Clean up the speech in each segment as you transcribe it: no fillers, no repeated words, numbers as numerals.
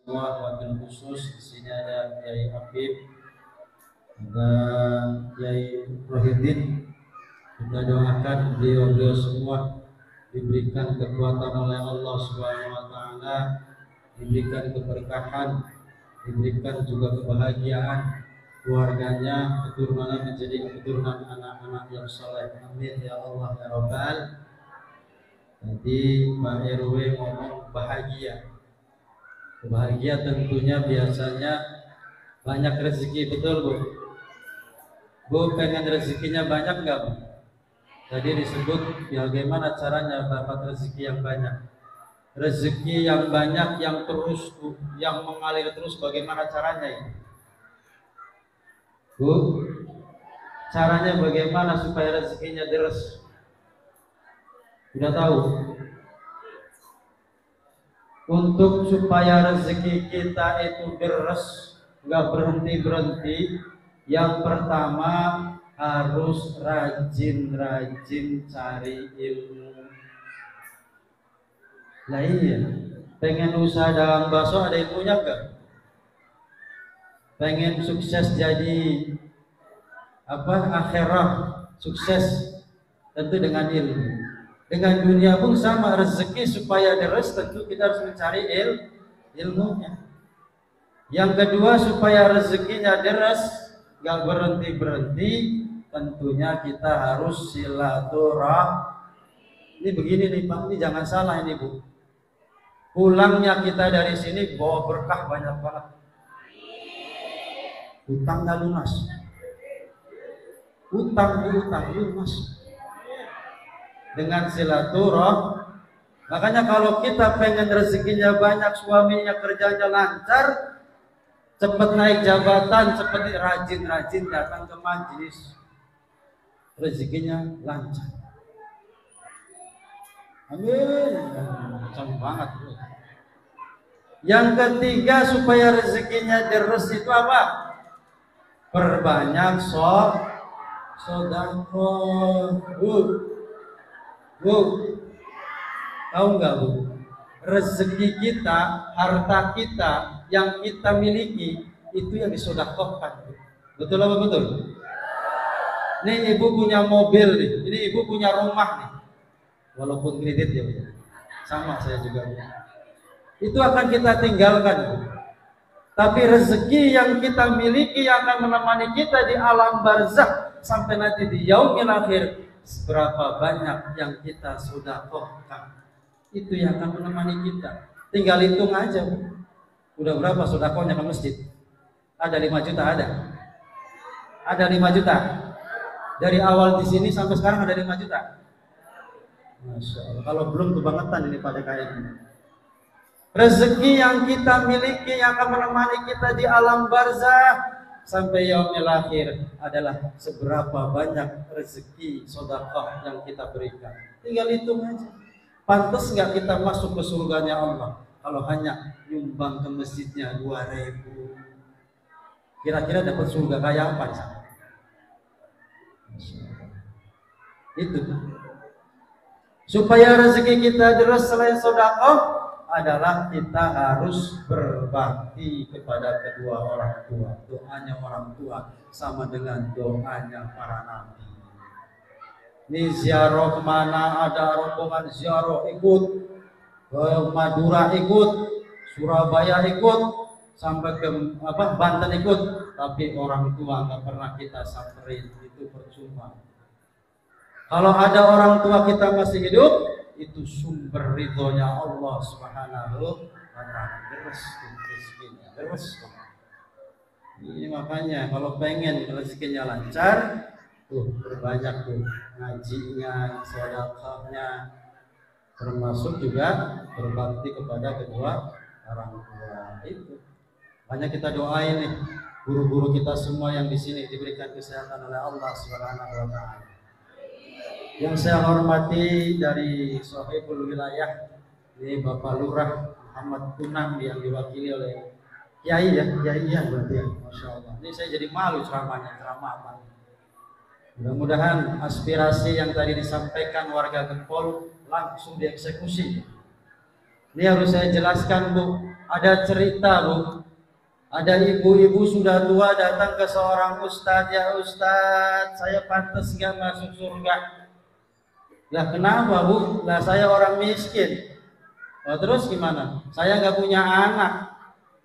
semua, wabil khusus di sini ada Kiai Habib, ada Kiai Rohidin. Kita doakan beliau semua diberikan kekuatan oleh Allah Subhanahu wa taala, diberikan keberkahan, diberikan juga kebahagiaan keluarganya, keturunannya menjadi keturunan anak-anak yang saleh. Amin ya Allah ya Rabbal. Tadi Pak RW ngomong bahagia. Bahagia tentunya biasanya banyak rezeki, betul Bu? Bu pengen rezekinya banyak nggak Bu? Tadi disebut bagaimana caranya dapat rezeki yang banyak. Rezeki yang banyak, yang terus, yang mengalir terus, bagaimana caranya ini? Bu, caranya bagaimana supaya rezekinya deres? Sudah tahu? Untuk supaya rezeki kita itu deres, nggak berhenti-berhenti, yang pertama harus rajin-rajin cari ilmu. Nah iya, pengen usaha dagang bakso ada ilmunya enggak? Pengen sukses jadi akhirah sukses, tentu dengan ilmu. Dengan dunia pun sama, rezeki supaya deres tentu kita harus mencari ilmunya. Yang kedua supaya rezekinya deres, gak berhenti-berhenti, tentunya kita harus silaturahmi. Ini begini nih Pak, ini jangan salah ini Bu. Pulangnya kita dari sini bawa berkah banyak banget. Utangnya lunas. Utang lunas. Dengan silaturahmi. Makanya kalau kita pengen rezekinya banyak, suaminya kerjanya lancar, cepat naik jabatan, cepat rajin-rajin datang ke majelis, rezekinya lancar. Amin. Senang banget. Yang ketiga supaya rezekinya deres itu apa? Perbanyak sedekah. Bu, tahu nggak Bu? Rezeki kita, harta kita yang kita miliki itu yang disedekahkan. Betul apa betul? Nih ibu punya mobil nih, ini ibu punya rumah nih. Walaupun kredit ya, Bu. Sama saya juga. Itu akan kita tinggalkan, Bu. Tapi rezeki yang kita miliki yang akan menemani kita di alam barzakh sampai nanti di yaumil akhir, seberapa banyak yang kita sedekahkan, itu yang akan menemani kita. Tinggal hitung aja Bu. Udah berapa sedekahnya ke masjid? Ada 5 juta ada? Ada 5 juta? Dari awal di sini sampai sekarang ada 5 juta? Masya Allah. Kalau belum kebangetan ini pada kayak ini. Rezeki yang kita miliki yang akan menemani kita di alam barzakh sampai yaumil akhir adalah seberapa banyak rezeki sedekah yang kita berikan. Tinggal hitung aja. Pantas nggak kita masuk ke surganya Allah kalau hanya nyumbang ke masjidnya 2.000? Kira-kira dapat surga kayak apa? Itu. Supaya rezeki kita deres selain sedekah adalah kita harus berbakti kepada kedua orang tua. Doanya orang tua sama dengan doanya para nabi. Ini ziarah kemana, ada rombongan ziarah ikut, ke Madura ikut, Surabaya ikut, sampai ke Banten ikut, tapi orang tua nggak pernah kita samperin, itu percuma. Kalau ada orang tua kita masih hidup, itu sumber ridhonya Allah Subhanahu wa ta'ala. Deres. Ini makanya kalau pengen rezekinya lancar, berbanyak tuh ngajinya, sedekahnya, termasuk juga berbakti kepada kedua orang tua. Itu banyak kita doain nih, guru-guru kita semua yang di sini diberikan kesehatan oleh Allah Subhanahu wa ta'ala. Yang saya hormati dari Sohibul Wilayah, ini Bapak Lurah Muhammad Kunang yang diwakili oleh Kiai ya, berarti ya, Masya Allah. Ini saya jadi malu ceramah apa. Mudah-mudahan aspirasi yang tadi disampaikan warga Gempol langsung dieksekusi. Ini harus saya jelaskan Bu, Ada cerita, Bu. Ada ibu-ibu sudah tua datang ke seorang ustadz, ya ustadz, saya pantas nggak masuk surga? Lah kenapa, Bu? Lah saya orang miskin. Oh, terus gimana? Saya nggak punya anak.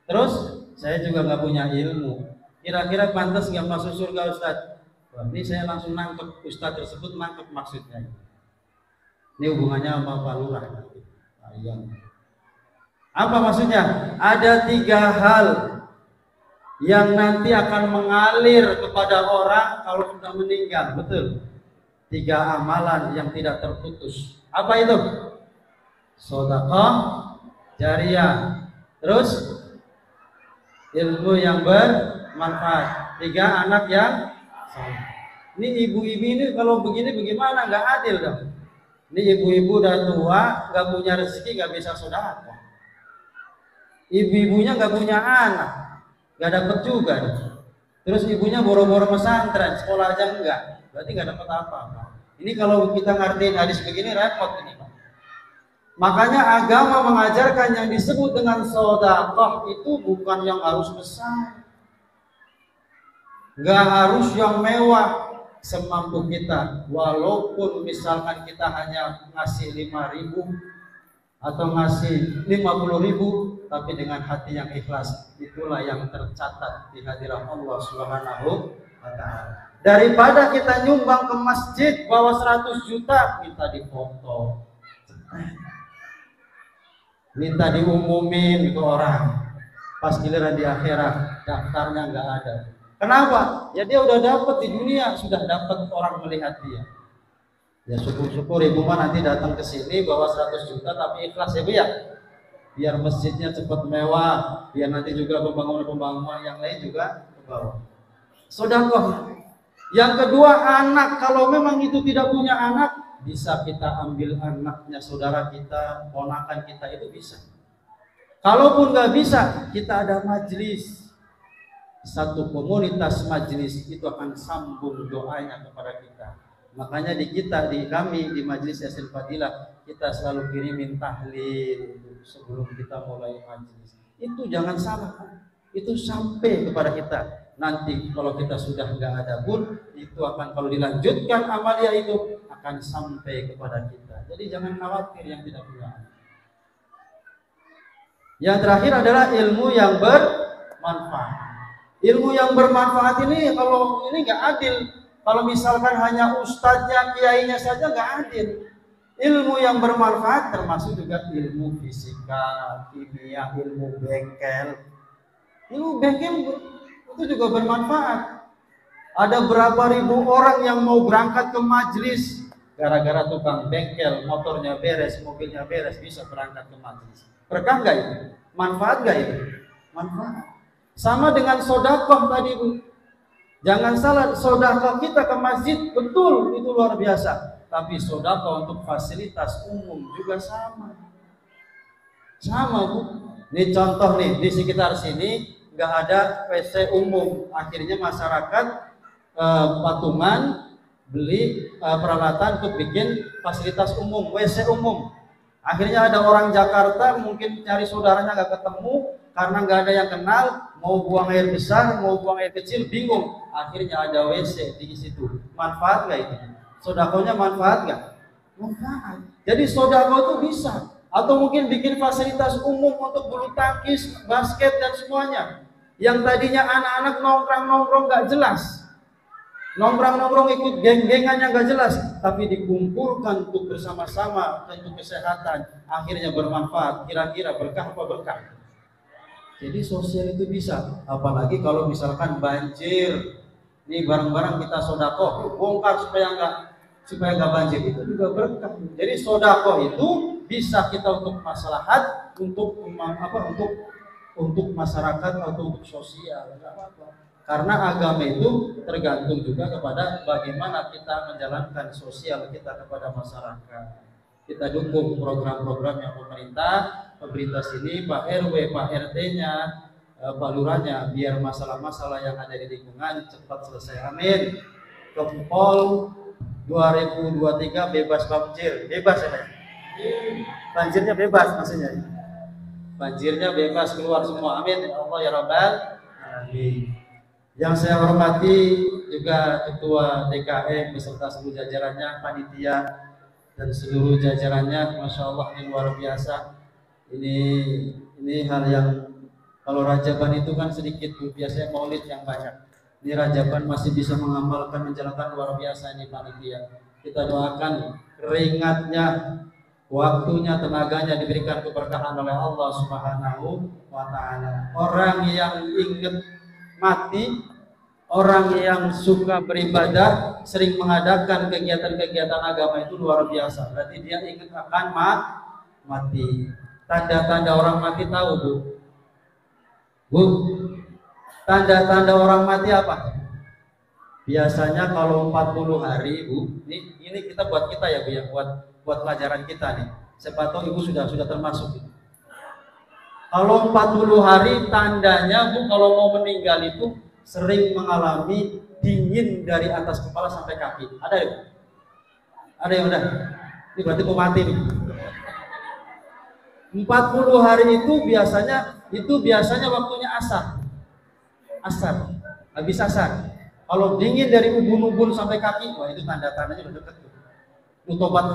Terus saya juga nggak punya ilmu. Kira-kira pantas nggak masuk surga, ustadz? Wah, ini saya langsung nangkep, ustadz tersebut nangkep maksudnya. Ini hubungannya sama Pak Lurah. Apa maksudnya? Ada 3 hal yang nanti akan mengalir kepada orang kalau sudah meninggal. Betul. 3 amalan yang tidak terputus. Apa itu? Sedekah jariyah. Terus ilmu yang bermanfaat. 3 anak yang saleh. Ini ibu-ibu ini kalau begini bagaimana? Nggak adil dong. Ini ibu-ibu udah tua, nggak punya rezeki, nggak bisa sedekah. Ibu-ibunya nggak punya anak, nggak dapat juga. Terus ibunya boro-boro pesantren, sekolah aja enggak, berarti nggak dapat apa-apa. Ini kalau kita ngertiin hadis begini repot ini, Pak. Makanya agama mengajarkan yang disebut dengan sedekah itu bukan yang harus besar, nggak harus yang mewah, semampu kita. Walaupun misalkan kita hanya ngasih 5.000 atau ngasih 50.000, tapi dengan hati yang ikhlas, itulah yang tercatat di hadirat Allah Subhanahu wa ta'ala. Daripada kita nyumbang ke masjid bawa 100 juta, minta difoto, minta diumumin ke orang, pas giliran di akhirat daftarnya nggak ada. Kenapa? Ya dia udah dapat di dunia, sudah dapat orang melihat dia. Ya syukur-syukur ibu mah nanti datang ke sini bawa 100 juta tapi ikhlas ya Bu ya. Biar masjidnya cepat mewah, biar nanti juga pembangunan-pembangunan yang lain juga ke bawah. Sedekah. Yang kedua, anak. Kalau memang itu tidak punya anak, bisa kita ambil anaknya saudara kita, ponakan kita, itu bisa. Kalaupun nggak bisa, kita ada majelis. Satu komunitas majelis itu akan sambung doanya kepada kita. Makanya di kami di Majelis Yasin Fadilah, kita selalu kirimin tahlil sebelum kita mulai majelis. Itu jangan salah, itu sampai kepada kita. Nanti kalau kita sudah nggak ada pun, itu akan kalau dilanjutkan amalia itu akan sampai kepada kita. Jadi jangan khawatir yang tidak punya. Yang terakhir adalah ilmu yang bermanfaat. Ilmu yang bermanfaat ini kalau ini nggak adil. Kalau misalkan hanya ustadznya, kiainya saja nggak adil. Ilmu yang bermanfaat termasuk juga ilmu fisika, kimia, ilmu bengkel. Ilmu bengkel itu juga bermanfaat. Ada berapa ribu orang yang mau berangkat ke majelis gara-gara tukang bengkel, motornya beres, mobilnya beres, bisa berangkat ke majelis. Berkah nggak itu? Manfaat nggak itu? Manfaat. Sama dengan sedekah tadi Bu. Jangan salah, sedekah kita ke masjid betul itu luar biasa. Tapi sedekah untuk fasilitas umum juga sama. Sama Bu. Ini contoh nih, di sekitar sini nggak ada WC umum. Akhirnya masyarakat patungan beli peralatan untuk bikin fasilitas umum, WC umum. Akhirnya ada orang Jakarta mungkin cari saudaranya nggak ketemu karena nggak ada yang kenal, mau buang air besar, mau buang air kecil, bingung. Akhirnya ada WC di situ. Manfaat nggak itu? Sedekahnya manfaat nggak? Manfaat. Jadi sedekah itu bisa. Atau mungkin bikin fasilitas umum untuk bulu tangkis, basket dan semuanya. Yang tadinya anak-anak nongkrong nggak jelas, nongkrong ikut geng-gengannya nggak jelas, tapi dikumpulkan untuk bersama-sama untuk kesehatan, akhirnya bermanfaat. Kira-kira berkah apa berkah? Jadi sosial itu bisa, apalagi kalau misalkan banjir, nih barang-barang kita sedekah, bongkar supaya nggak banjir, itu juga berkah. Jadi sedekah itu bisa kita untuk maslahat, untuk masyarakat atau untuk sosial, nggak apa-apa. Karena agama itu tergantung juga kepada bagaimana kita menjalankan sosial kita kepada masyarakat. Kita dukung program-program yang pemerintah sini, Pak RW, Pak RT-nya, Pak Lurahnya, biar masalah-masalah yang ada di lingkungan cepat selesai. Amin. Kempol 2023 bebas banjir, bebas ya Pak? Banjirnya bebas maksudnya. banjirnya bebas keluar semua. Amin ya Allah ya Rabbal alamin. Yang saya hormati juga Ketua DKM beserta seluruh jajarannya, panitia dan seluruh jajarannya, Masya Allah ini luar biasa. Ini hal yang kalau Rajaban itu kan sedikit, biasanya Maulid yang banyak. Ini Rajaban masih bisa mengamalkan, menjalankan, luar biasa ini panitia. Kita doakan keringatnya, waktunya, tenaganya diberikan keberkahan oleh Allah Subhanahu wa Ta'ala. Orang yang ingat mati, orang yang suka beribadah, sering mengadakan kegiatan-kegiatan agama itu luar biasa. Berarti dia ingat akan mati. Tanda-tanda orang mati tahu, Bu? Bu, tanda-tanda orang mati apa? Biasanya kalau 40 hari, Bu, ini kita buat kita ya, Bu, ya, buat pelajaran kita nih. Siapa tahu Ibu sudah termasuk. Kalau 40 hari tandanya, Bu, kalau mau meninggal itu sering mengalami dingin dari atas kepala sampai kaki. Ada ya? Ada yang udah? Ini berarti mau mati nih. 40 hari itu biasanya waktunya asar. Habis asar. Kalau dingin dari ubun-ubun sampai kaki, wah itu tanda-tandanya udah deket tuh. Lu tobat.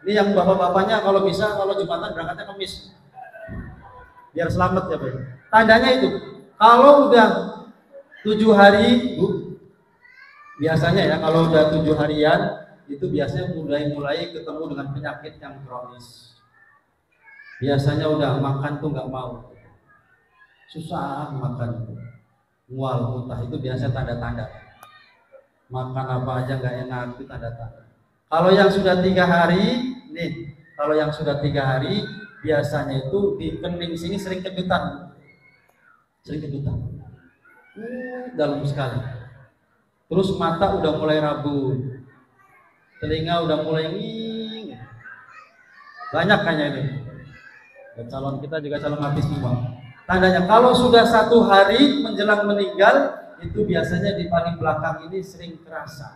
Ini yang bapak-bapaknya kalau bisa, kalau Jumatan berangkatnya Kamis. Biar selamat ya, Pak. Tandanya itu, kalau udah 7 hari, Bu, biasanya ya kalau udah 7 harian, itu biasanya mulai ketemu dengan penyakit yang kronis. Biasanya udah makan tuh nggak mau, susah makan, mual, muntah, itu biasa tanda-tanda. Makan apa aja nggak enak, itu tanda-tanda. Kalau yang sudah 3 hari, nih, kalau yang sudah 3 hari, biasanya itu di kening sini sering kejutan, dalam sekali. Terus mata udah mulai rabu, telinga udah mulai nging, banyak kayaknya ini. Dan calon kita juga calon mati semua. Tandanya kalau sudah 1 hari menjelang meninggal, itu biasanya di paling belakang ini sering terasa.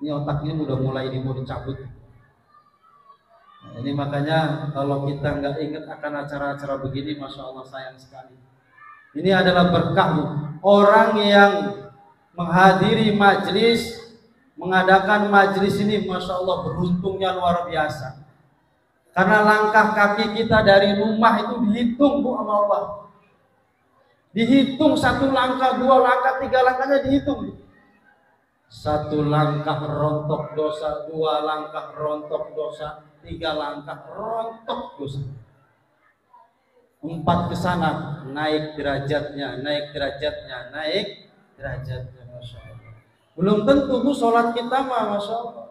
Ini otak ini udah mulai mau dicabut. Nah, ini makanya kalau kita nggak ingat akan acara-acara begini, Masya Allah sayang sekali. Ini adalah berkah. Orang yang menghadiri majlis, mengadakan majlis ini, Masya Allah beruntungnya luar biasa. Karena langkah kaki kita dari rumah itu dihitung, Bu, sama Allah. Dihitung 1 langkah, 2 langkah, 3 langkahnya dihitung. 1 langkah rontok dosa, 2 langkah rontok dosa, 3 langkah rontok dosa. 4 ke sana, naik derajatnya, Masya Allah. Belum tentu, Bu, sholat kita mah, Masya Allah.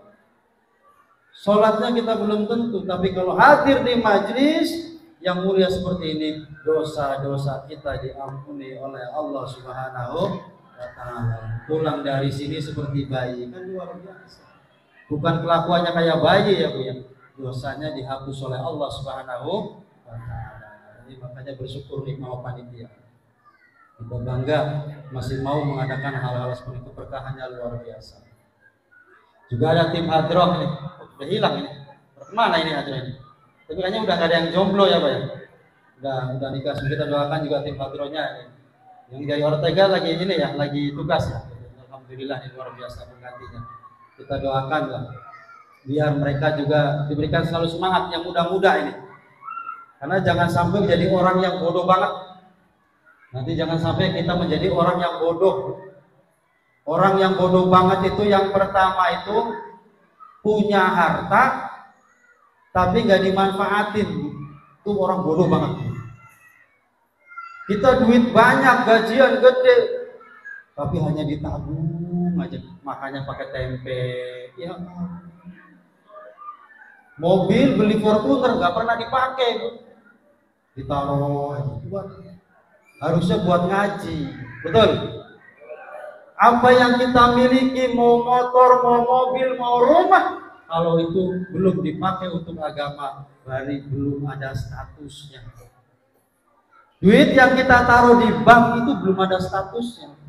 Sholatnya kita belum tentu, tapi kalau hadir di majlis yang mulia seperti ini, dosa-dosa kita diampuni oleh Allah Subhanahu wa Ta'ala. Pulang dari sini seperti bayi, kan luar biasa. Bukan kelakuannya kayak bayi ya, Bu, ya. Dosanya dihapus oleh Allah Subhanahu wa Ta'ala. Ini makanya bersyukur nih mau panitia. Kita bangga masih mau mengadakan hal-hal seperti itu, berkahannya luar biasa. Juga ada tim hadroh nih. Udah hilang ini, kemana ini hadrohnya? Tapi kayaknya udah gak ada yang jomblo ya, Pak ya? Udah nikah. Kita doakan juga tim hadrohnya ini. Yang dari Ortega lagi ini ya, lagi tugas ya. Alhamdulillah ini luar biasa penggantinya. Kita doakan lah, biar mereka juga diberikan selalu semangat, yang muda-muda ini. Karena jangan sampai menjadi orang yang bodoh banget. Nanti jangan sampai kita menjadi orang yang bodoh. Orang yang bodoh banget itu yang pertama itu punya harta tapi nggak dimanfaatin, itu orang bodoh banget. Kita duit banyak, gajian gede, tapi hanya ditabung aja, makanya pakai tempe. Ya, mobil beli Fortuner nggak pernah dipakai, ditaruh aja. Harusnya buat ngaji, betul? Apa yang kita miliki, mau motor, mau mobil, mau rumah, kalau itu belum dipakai untuk agama, berarti belum ada statusnya. Duit yang kita taruh di bank itu belum ada statusnya.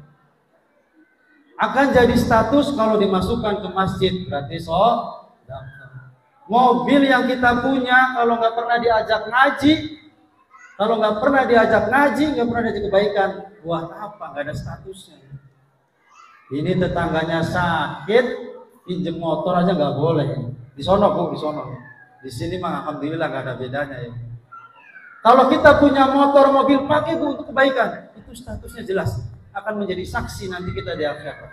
Akan jadi status kalau dimasukkan ke masjid, berarti sedekah. Mobil yang kita punya kalau nggak pernah diajak ngaji, nggak pernah diajak kebaikan, buat apa? Nggak ada statusnya. Ini tetangganya sakit, pinjem motor aja nggak boleh. Di sono Bu, di sono. Di sini mah alhamdulillah nggak ada bedanya ya. Kalau kita punya motor, mobil, pakai Bu untuk kebaikan, itu statusnya jelas, akan menjadi saksi nanti kita di akhirat.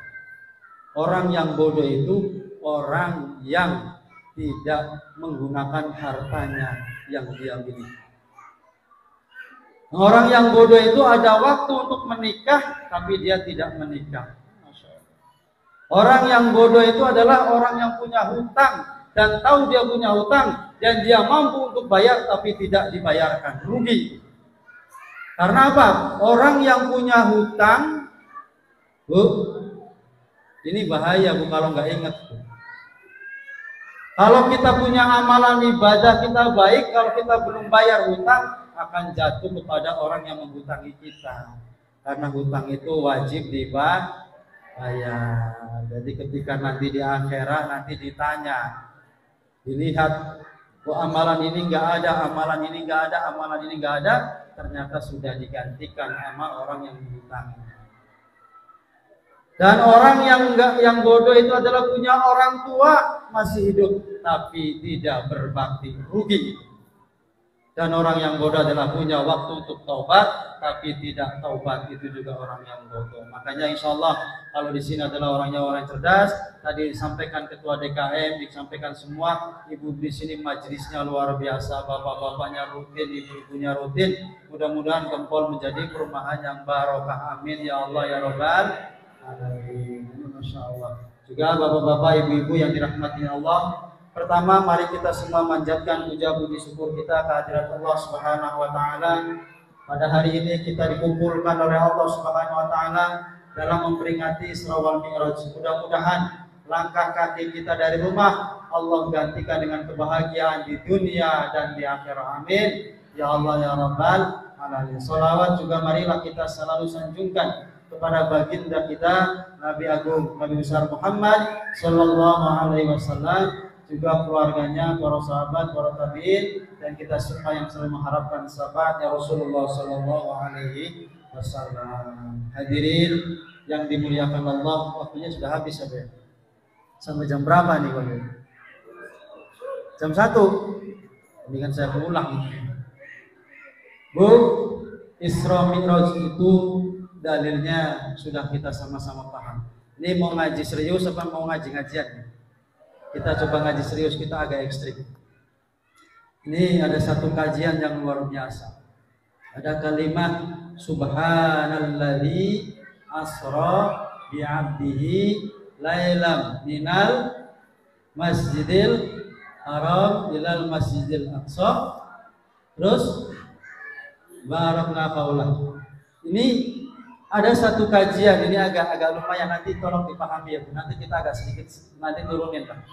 Orang yang bodoh itu orang yang tidak menggunakan hartanya yang dia miliki. Orang yang bodoh itu ada waktu untuk menikah, tapi dia tidak menikah. Orang yang bodoh itu adalah orang yang punya hutang dan tahu dia punya hutang dan dia mampu untuk bayar tapi tidak dibayarkan, rugi. Karena apa? Orang yang punya hutang, Bu, ini bahaya Bu kalau nggak ingat. Kalau kita punya amalan ibadah kita baik, kalau kita belum bayar hutang akan jatuh kepada orang yang menghutangi kita. Karena hutang itu wajib dibayar. Jadi ketika nanti di akhirat nanti ditanya, dilihat, amalan ini nggak ada, amalan ini nggak ada, amalan ini nggak ada, ternyata sudah digantikan sama orang yang menghutangi. Dan orang yang bodoh itu adalah punya orang tua masih hidup tapi tidak berbakti, rugi. Dan orang yang bodoh adalah punya waktu untuk taubat tapi tidak taubat, itu juga orang yang bodoh. Makanya insya Allah kalau di sini adalah orangnya orang cerdas. Tadi disampaikan ketua DKM, disampaikan semua, ibu di sini majelisnya luar biasa, bapak-bapaknya rutin, ibu-ibunya rutin. Mudah-mudahan Gempol menjadi perumahan yang barokah. Amin ya Allah ya Rabbal alamin. Masya Allah. Juga bapak-bapak, ibu-ibu yang dirahmati Allah. Pertama, mari kita semua manjatkan puja puji syukur kita kehadirat Allah Subhanahu wa taala. Pada hari ini kita dikumpulkan oleh Allah Subhanahu wa taala dalam memperingati Isra wal Mi'raj. Mudah-mudahan langkah kaki kita dari rumah Allah gantikan dengan kebahagiaan di dunia dan di akhirat. Amin. Ya Allah ya Rabbal alamin. Shalawat juga marilah kita selalu sanjungkan kepada baginda kita Nabi Agung Nabi besar Muhammad sallallahu alaihi wasallam, juga keluarganya, para sahabat, para tabi'in, dan kita semua yang selalu mengharapkan sahabatnya Rasulullah sallallahu alaihi wasallam. Hadirin yang dimuliakan Allah, waktunya sudah habis ya. Sampai jam berapa nih Pak? Jam 1. Ini kan saya ulang. Bu, Isra Mi'raj itu dalilnya sudah kita sama-sama paham. Ini mau ngaji serius apa mau ngaji-ngajian? Kita coba ngaji serius, kita agak ekstrim. Ini ada satu kajian yang luar biasa. Ada kalimat Subhanalladzi asra bi'abdihi lailam minal masjidil haram ilal masjidil aqsa. Terus barakna kaulah. Ini ada satu kajian, ini agak lumayan, nanti tolong dipahami ya. Nanti kita agak sedikit nanti turunin Pak.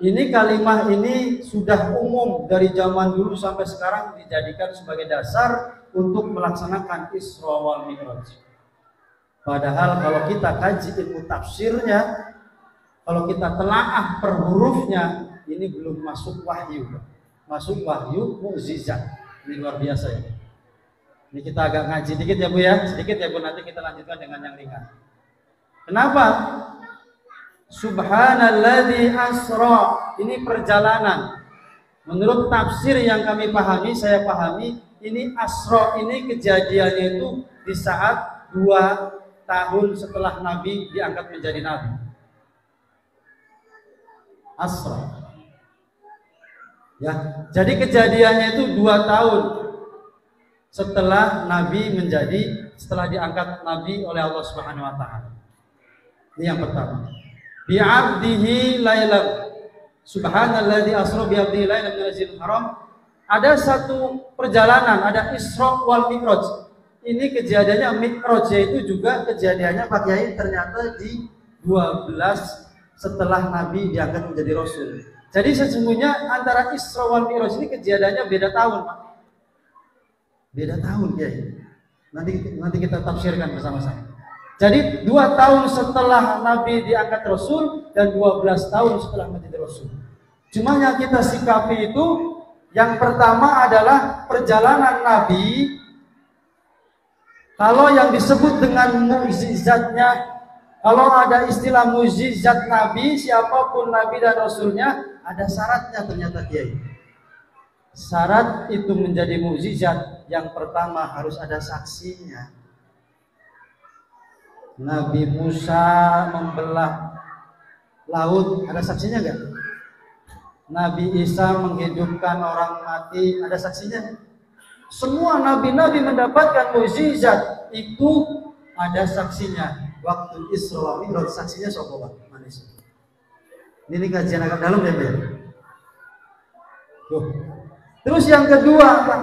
Ini kalimat ini sudah umum dari zaman dulu sampai sekarang dijadikan sebagai dasar untuk melaksanakan Isra wal Mi'raj. Padahal kalau kita kaji ilmu tafsirnya, kalau kita telaah per hurufnya, ini belum masuk wahyu. Masuk wahyu mukjizat. Ini luar biasa ya. Ini kita agak ngaji dikit ya Bu ya, sedikit ya Bu, nanti kita lanjutkan dengan yang ringan. Kenapa? Subhanalladzi asra, ini perjalanan. Menurut tafsir yang kami pahami, saya pahami, ini asra ini kejadiannya itu di saat 2 tahun setelah Nabi diangkat menjadi Nabi. Asra. Ya, jadi kejadiannya itu 2 tahun setelah setelah diangkat Nabi oleh Allah Subhanahu wa taala. Ini yang pertama. Bi'abdihi lailam. Subhanalladzi asra bi'abdihi lailam minal masjidil haram. Ada satu perjalanan, ada Isra wal Mi'raj. Ini kejadiannya Mi'raj itu juga kejadiannya Pak Kiai ternyata di 12 setelah Nabi diangkat menjadi Rasul. Jadi sesungguhnya antara Isra wal Mi'raj ini kejadiannya beda tahun, Pak. Beda tahun ya. Nanti kita tafsirkan bersama-sama. Jadi 2 tahun setelah Nabi diangkat Rasul dan 12 tahun setelah menjadi Rasul. Cuma yang kita sikapi itu yang pertama adalah perjalanan Nabi. Kalau yang disebut dengan mukjizatnya, kalau ada istilah mukjizat Nabi, siapapun Nabi dan Rasulnya, ada syaratnya ternyata Kiai. Syarat itu menjadi mukjizat, yang pertama harus ada saksinya. Nabi Musa membelah laut, ada saksinya enggak? Nabi Isa menghidupkan orang mati, ada saksinya? Semua nabi-nabi mendapatkan mukjizat itu ada saksinya. Waktu Isra Mi'raj saksinya sapa, Pak? Manis. Ini kajian agak dalam ya, Pak. Terus yang kedua, Pak,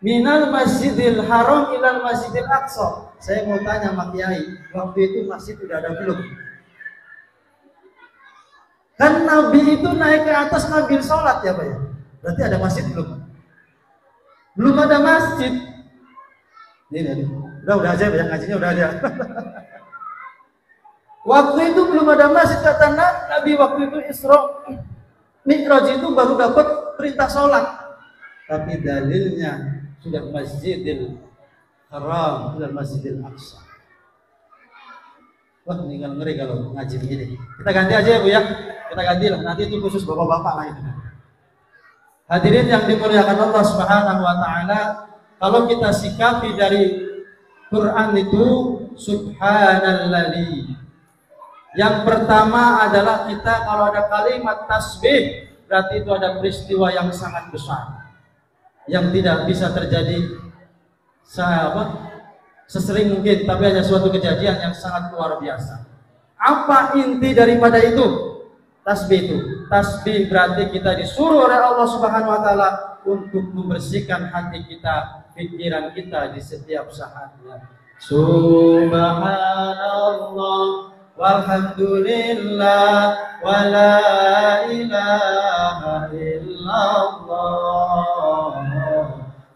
minal Masjidil Haram ilal Masjidil Aqsa. Saya mau tanya Pak Kiai, waktu itu masjid udah ada belum? Kan Nabi itu naik ke atas ngambil sholat ya Pak ya? Berarti ada masjid belum? Belum ada masjid. Ini udah aja ya, ngajinya udah ada. Waktu itu belum ada masjid, kata Nabi waktu itu Isra Mi'raj itu baru dapat perintah sholat. Tapi dalilnya sudah Masjidil Haram dan Masjidil Aqsa. Wah, ini ngeri kalau ngaji begini. Kita ganti aja ya Bu ya. Kita ganti lah, nanti itu khusus bapak-bapak lah itu. Hadirin yang dimuliakan Allah Subhanahu wa taala, kalau kita sikapi dari Quran itu subhanalladzi. Yang pertama adalah kita kalau ada kalimat tasbih, berarti itu ada peristiwa yang sangat besar, yang tidak bisa terjadi sesering mungkin, tapi hanya suatu kejadian yang sangat luar biasa. Apa inti daripada itu? Tasbih itu. Tasbih berarti kita disuruh oleh Allah Subhanahu wa taala untuk membersihkan hati kita, pikiran kita di setiap saatnya. Subhanallah walhamdulillah wa la ilaha illallah.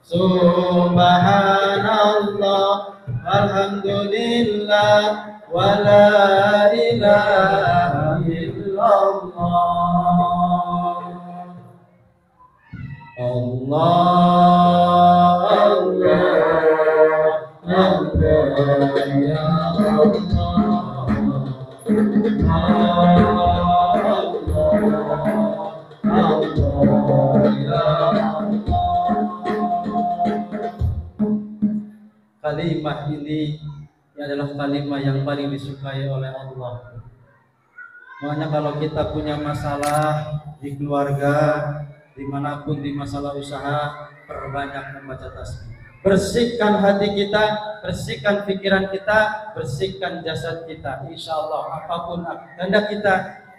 Subhanallah walhamdulillah wa la ilaha illallah. Allah Allah Allah ya Kalimat ini adalah kalimat yang paling disukai oleh Allah. Makanya kalau kita punya masalah di keluarga, dimanapun, di masalah usaha, perbanyak membaca tasbih. Bersihkan hati kita, bersihkan pikiran kita, bersihkan jasad kita. Insya Allah apapun kehendak kita,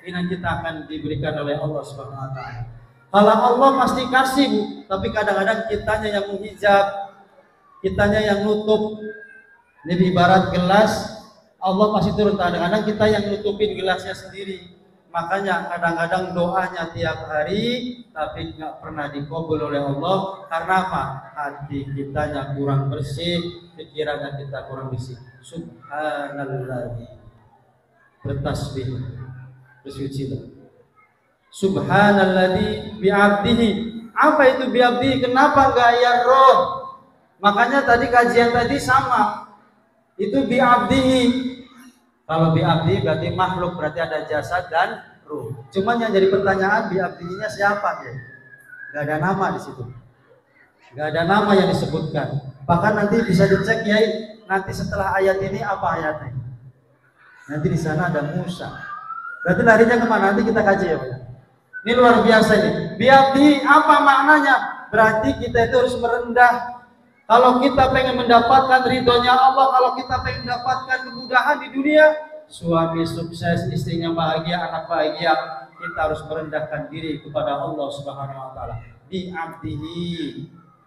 ini kita akan diberikan oleh Allah Subhanahu wa taala. Kalau Allah pasti kasih, tapi kadang-kadang kitanya yang menghijab, kitanya yang nutup. Ini ibarat gelas, Allah pasti turun, kadang-kadang kita yang nutupin gelasnya sendiri. Makanya kadang-kadang doanya tiap hari tapi nggak pernah dikabul oleh Allah. Karena apa? Hati kitanya kurang bersih, pikirannya kita kurang bersih. Subhanallah, bertasbih, bersucilah. Subhanalladzi bi'abdihi. Apa itu bi'abdihi? Kenapa enggak ya roh? Makanya tadi kajian tadi sama. Itu bi'abdihi. Kalau bi'abdihi berarti makhluk, berarti ada jasad dan ruh. Cuman yang jadi pertanyaan, bi'abdihinya siapa ya? Enggak ada nama di situ. Enggak ada nama yang disebutkan. Bahkan nanti bisa dicek ya, nanti setelah ayat ini apa ayatnya? Nanti di sana ada Musa. Berarti larinya kemana? Nanti kita kaji ya Pak. Ini luar biasa ini. Biabdi apa maknanya? Berarti kita itu harus merendah. Kalau kita pengen mendapatkan ridhonya Allah, kalau kita pengen mendapatkan kemudahan di dunia, suami sukses, istrinya bahagia, anak bahagia, kita harus merendahkan diri kepada Allah Subhanahu wa taala. Biabdihi.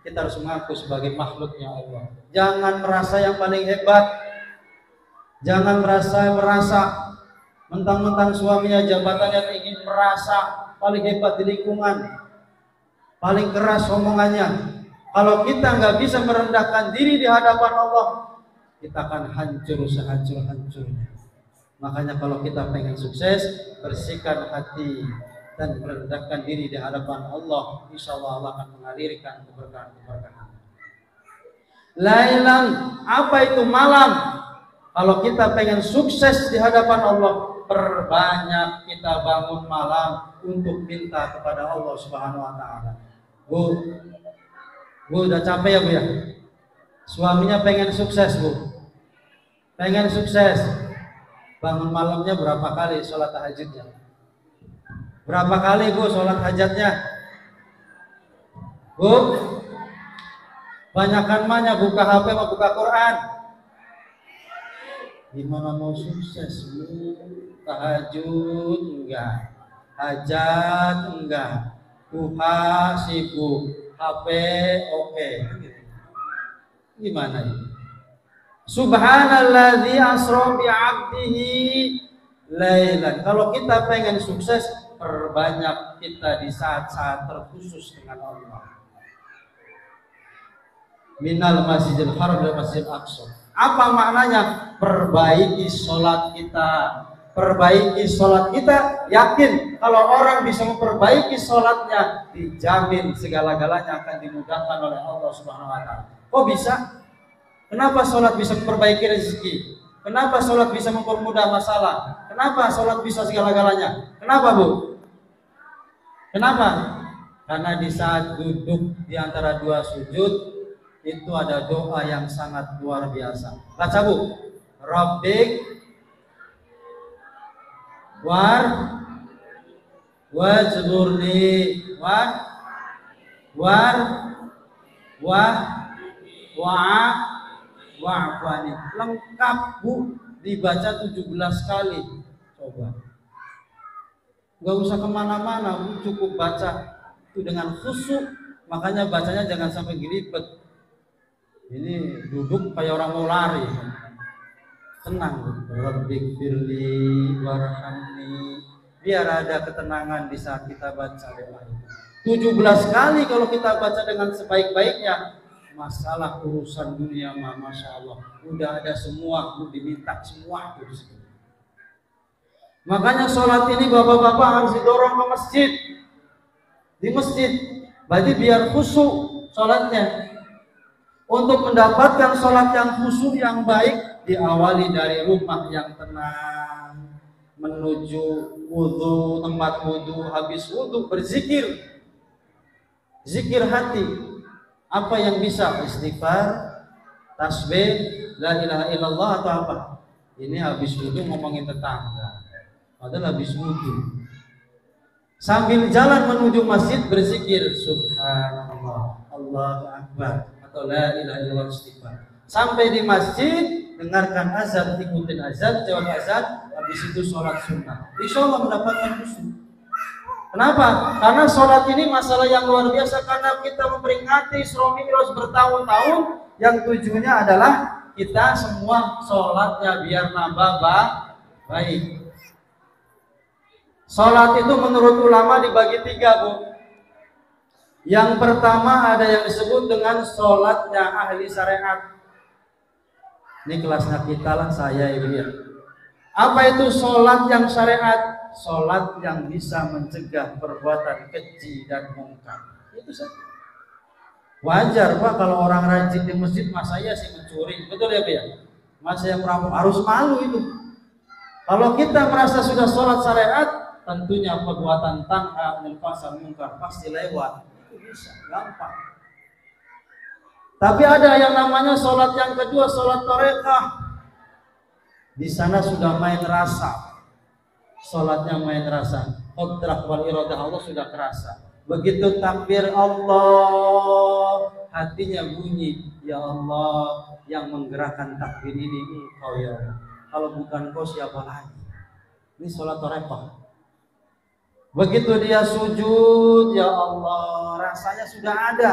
Kita harus mengaku sebagai makhluknya Allah. Jangan merasa yang paling hebat. Jangan merasa mentang-mentang suaminya jabatannya tinggi, merasa paling hebat di lingkungan, paling keras omongannya. Kalau kita nggak bisa merendahkan diri di hadapan Allah, kita akan hancur sehancur-hancurnya. Makanya kalau kita pengen sukses, bersihkan hati, dan merendahkan diri di hadapan Allah, insya Allah Allah akan mengalirkan keberkahan-keberkahan. Lailan, apa itu malam? Kalau kita pengen sukses di hadapan Allah, perbanyak kita bangun malam untuk minta kepada Allah Subhanahu wa taala. Bu udah capek ya Bu ya? Suaminya pengen sukses Bu. Pengen sukses. Bangun malamnya berapa kali sholat tahajudnya? Berapa kali Bu sholat hajatnya? Bu, banyakan mana buka HP mau buka Quran? Gimana mau sukses Bu? Tahajud enggak, hajat enggak, duha sibuk, HP oke. Gimana ini? Subhanalladzi asra bi 'abdihi lailan. Kalau kita pengen sukses, perbanyak kita di saat-saat terkhusus dengan Allah. Minal masjidil haram ila masjidil aqsa. Apa maknanya? Perbaiki sholat kita. Perbaiki sholat kita, yakin kalau orang bisa memperbaiki sholatnya, dijamin segala-galanya akan dimudahkan oleh Allah Subhanahu wa taala. Kok bisa? Kenapa sholat bisa memperbaiki rezeki? Kenapa sholat bisa mempermudah masalah? Kenapa sholat bisa segala-galanya? Kenapa Bu? Kenapa? Karena di saat duduk di antara dua sujud itu ada doa yang sangat luar biasa. Baca Bu. Rabbik wajburni wa'afani. Lengkap Bu, dibaca 17 kali. Coba. Gak usah kemana-mana Bu, cukup baca itu dengan khusyuk. Makanya bacanya jangan sampai gelibet. Ini duduk kayak orang mau lari. Tenang, Rabbik firli warhamni. Biar ada ketenangan di saat kita baca doa itu. 17 kali kalau kita baca dengan sebaik-baiknya, masalah urusan dunia mah Masya Allah udah ada semua, diminta semua di situ. Makanya sholat ini bapak-bapak harus didorong ke masjid. Di masjid, berarti biar khusyuk sholatnya. Untuk mendapatkan sholat yang khusyuk yang baik, diawali dari rumah yang tenang, menuju wudhu, tempat wudhu, habis wudhu berzikir, zikir hati. Apa yang bisa? Istighfar, tasbih, la ilaha illallah atau apa? Ini habis wudhu ngomongin tetangga, padahal habis wudhu. Sambil jalan menuju masjid berzikir, subhanallah, Allahu akbar, atau la ilaha illallah, istighfar. Sampai di masjid, dengarkan azan, ikutin azan, jawab azan, habis itu sholat sunnah. Insya Allah mendapatkan khusyuk. Kenapa? Karena sholat ini masalah yang luar biasa, karena kita memperingati Isra Mi'raj bertahun-tahun, yang tujuannya adalah kita semua sholatnya biar nambah baik. Sholat itu menurut ulama dibagi 3 Bu. Yang pertama ada yang disebut dengan sholatnya ahli syariat. Ini kelasnya kita lah, saya Ibu ya. Apa itu sholat yang syariat? Sholat yang bisa mencegah perbuatan keji dan mungkar. Itu saja. Wajar Pak kalau orang rajin di masjid, mas saya sih mencuri, betul ya Pak ya? Mas saya merampok, harus malu itu. Kalau kita merasa sudah sholat syariat, tentunya perbuatan tanha anil fahsya'i mungkar pasti lewat. Itu bisa, gampang. Tapi ada yang namanya sholat yang kedua, sholat torekah. Di sana sudah main rasa. Sholatnya main rasa. Qadrah wal iradah Allah sudah kerasa. Begitu takbir Allah, hatinya bunyi, ya Allah, yang menggerakkan takbir ini Engkau ya Allah. Kalau bukan Engkau siapa lagi? Ini sholat torekah. Begitu dia sujud, ya Allah, rasanya sudah ada.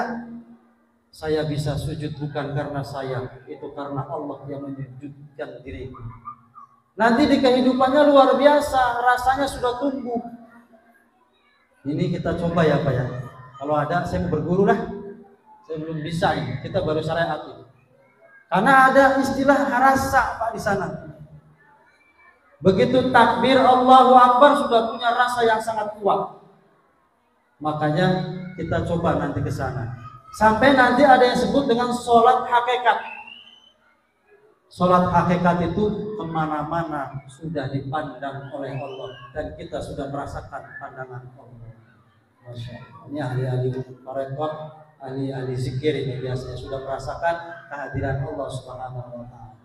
Saya bisa sujud bukan karena saya, itu karena Allah yang menyujudkan diriku. Nanti di kehidupannya luar biasa, rasanya sudah tumbuh. Ini kita coba ya Pak ya. Kalau ada, saya mau berguru lah. Saya belum bisa ini, kita baru syariat ini. Karena ada istilah rasa Pak di sana. Begitu takbir Allahu Akbar sudah punya rasa yang sangat kuat. Makanya kita coba nanti ke sana. Sampai nanti ada yang sebut dengan sholat hakikat. Sholat hakikat itu kemana-mana sudah dipandang oleh Allah dan kita sudah merasakan pandangan Allah. Masya Allah. Ini ahli-ahli tarekat, ahli-ahli zikir ini biasanya sudah merasakan kehadiran Allah Subhanahu wa Ta'ala.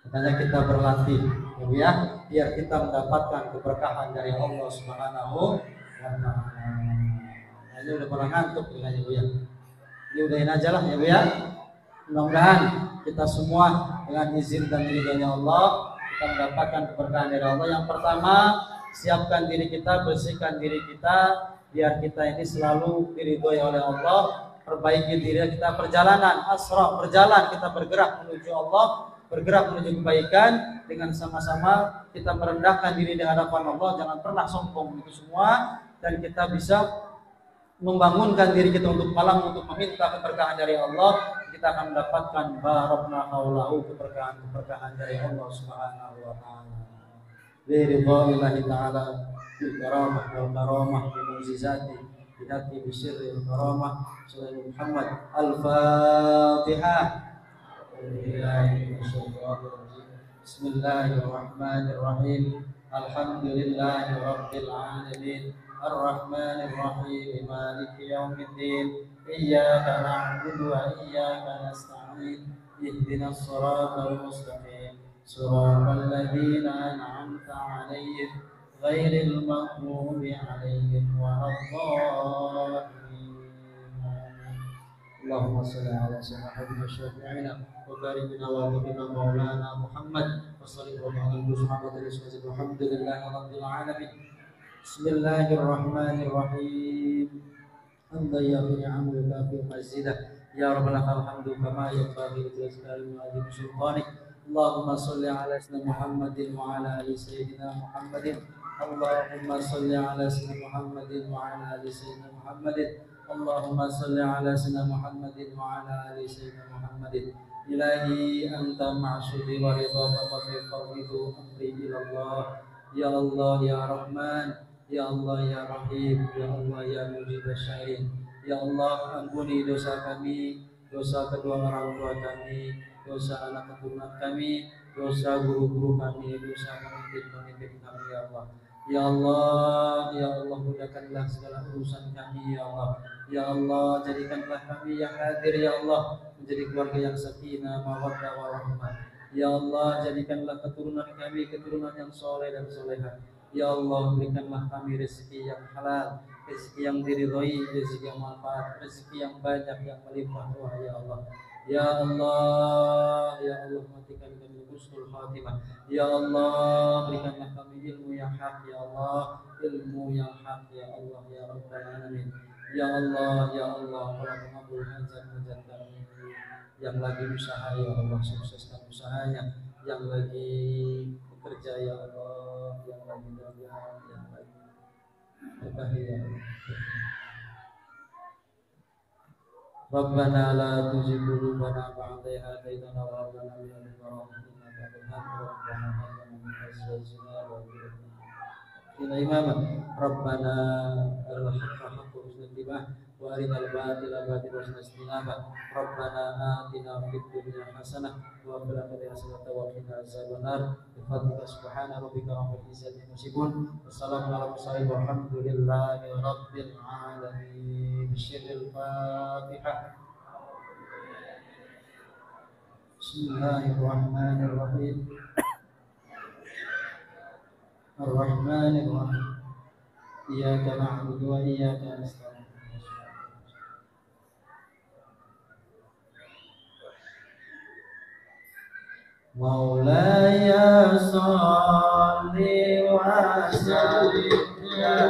Makanya kita berlatih, ya, biar kita mendapatkan keberkahan dari Allah Subhanahu wa Ta'ala. Nah, ini udah pernah ngantuk ya, Bu ya. Ini udahin aja lah ya, Bu ya. Mudah-mudahan kita semua dengan izin dan ridhonya Allah kita mendapatkan keberkahan dari Allah. Yang pertama, siapkan diri kita, bersihkan diri kita biar kita ini selalu diridhoi oleh Allah. Perbaiki diri kita, perjalanan asra, berjalan kita bergerak menuju Allah, bergerak menuju kebaikan dengan sama-sama kita merendahkan diri di hadapan Allah. Jangan pernah sombong itu semua, dan kita bisa membangunkan diri kita untuk malam untuk meminta keberkahan dari Allah. Kita akan mendapatkan barakna haulahu, keberkahan dari Allah Subhanahu wa Ta'ala. Biridha'illahi ta'ala bil karamah wal karamah bi mu'jizati bidati bi sirril karamah sallallahu Muhammad. Al-Fatihah. Bismillahirrahmanirrahim. Alhamdulillahi rabbil alamin. Ar-Rahmanir Rahim. Maliki yaumiddin. Iyyaka na'budu wa iyyaka nasta'in. Ihdinas siratal mustaqim. Siratal ladzina an'amta 'alaihim ghairil maghdubi 'alaihim waladdallin. Allahumma shalli ala sayyidina syafi'ina wa barik lana wa bina maulana Muhammad wa sallallahu alaihi wasallam. Alhamdulillahi rabbil alamin. Bismillahirrahmanirrahim. Hamdan yaghni 'amru kafi mazidah. Ya rabbal hamdu kama yanbaghi li jalali wajhi sultanik. Allahumma shalli ala sayyidina Muhammadin wa ala ali sayyidina Muhammadin. Allahumma shalli ala sayyidina Muhammadin wa ala ali sayyidina Muhammadin. Allahumma shalli ala sayyidina Muhammadin wa ala ali sayyidina Muhammadin. Ilahi anta ma'sudi wa ridha wa fawwidu amri ila Allah. Ya Allah ya Rahman, ya Allah ya Rahim, ya Allah ya Mujib Syairin. Ya Allah, ampuni dosa kami, dosa kedua orang tua kami, dosa anak keturunan kami, dosa guru-guru kami, dosa pemimpin-pemimpin kami ya Allah. Ya Allah, ya Allah, mudahkanlah segala urusan kami ya Allah. Ya Allah, jadikanlah kami yang hadir ya Allah menjadi keluarga yang sakinah, mawaddah warahmah. Ya Allah, jadikanlah keturunan kami keturunan yang soleh dan solehah. Ya Allah, berikanlah kami rezeki yang halal, rezeki yang diridhoi, rezeki yang manfaat, rezeki yang banyak, yang melimpah ya Allah. Ya Allah, ya Allah, matikan kami husnul khatimah. Ya Allah, berikanlah kami ilmu yang hak ya Allah, ilmu yang hak ya Allah ya Rabbal alamin. Ya Allah, ya Allah, tolong mengabul hajat-hajat kami yang lagi usaha ya Allah, sukseskan usahanya, yang lagi bekerja ya Allah, yang lagi dagang, yang lagi berkah ya Allah. Rabbana la tuzigh qulubana ba'da idh hadaytana wa hab lana min ladunka rahmatan innaka antal wahhab. Rabbana hab lana min azwajina wa dhurriyyatina imama. Rabbana arina al-haqqa haqqan warzuqna wa arina al-batila batilan warzuqna ijtinabah. Rabbana atina fid dunya hasanah wa fil akhirati hasanah wa qina azabannar. Bi-fadlika subhana rabbika rabbil izzati amma yasifun. Wassalamu ala mursalin walhamdulillahi rabbil alamin. Bismillahil Fatihah. Bismillahirrahmanirrahim. Ar-Rahmanir Rahim. Iyyaka na'budu wa iyyaka nasta'in. Maulaya sholli wa sallim ala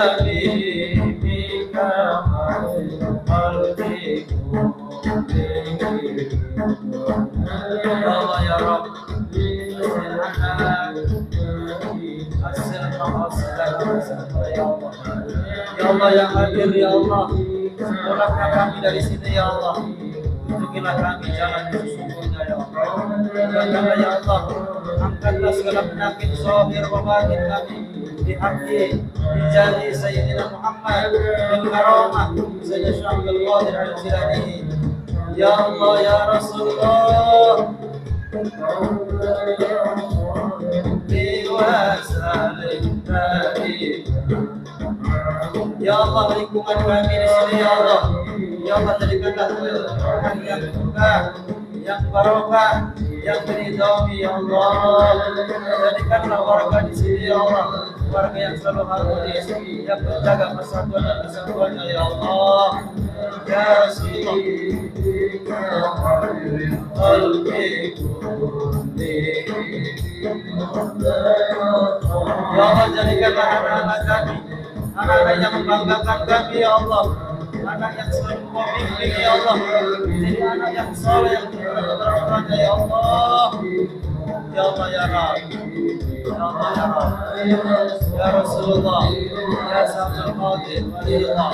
habibika khairil khalqi Allah ya Rabb. Ya Allah yang hadir ya Allah, pulangkan kami dari sini ya Allah. Tunjukilah kami jalan yang sesungguhnya ya Allah. Tunjukkanlah ya Allah Angkatlah segala penyakit zahir wa batin kami bihaqqi bijadi Sayyidina Muhammad bil karamah Sayyidina Syamsul Qadir al-Jilani. Ya Allah ya Rasulullah Ya Allah, lingkungan kami di sini ya Allah. Ya Allah, jadikanlah lingkungan yang berkah, yang barokah, yang beridhami ya Allah. Jadikanlah warga di sini ya Allah, warga yang selalu harmonis, yang menjaga persatuan dan kesatuannya ya Allah. Ya Rasulullah, ya Allah, jadikanlah anak-anak kami anak-anak yang membanggakan kami ya Allah, anak yang selalu membimbing ya Allah, jadi anak yang soleh yang berorangnya ya Allah. Ya Allah ya Rabb, ya Allah ya Rabb, ya Rasulullah, ya Syamsul Qadir waliyullah.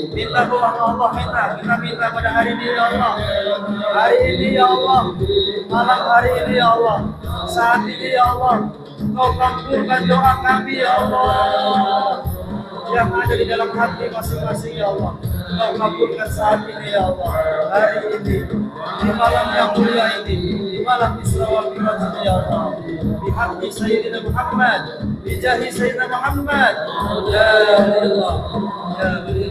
Minta doa Allah, minta pada hari ini ya Allah. Hari ini ya Allah, malam hari ini ya Allah, saat ini ya Allah, Kau kabulkan doa kami ya Allah, yang ada di dalam hati masing-masing ya Allah. Kau kabulkan saat ini ya Allah, hari ini, di malam yang mulia ini, di malam Isra wal Mi'raj ini ya Allah, di hati Sayyidina Muhammad, di jahi Sayyidina Muhammad. Ya Allah, ya Allah.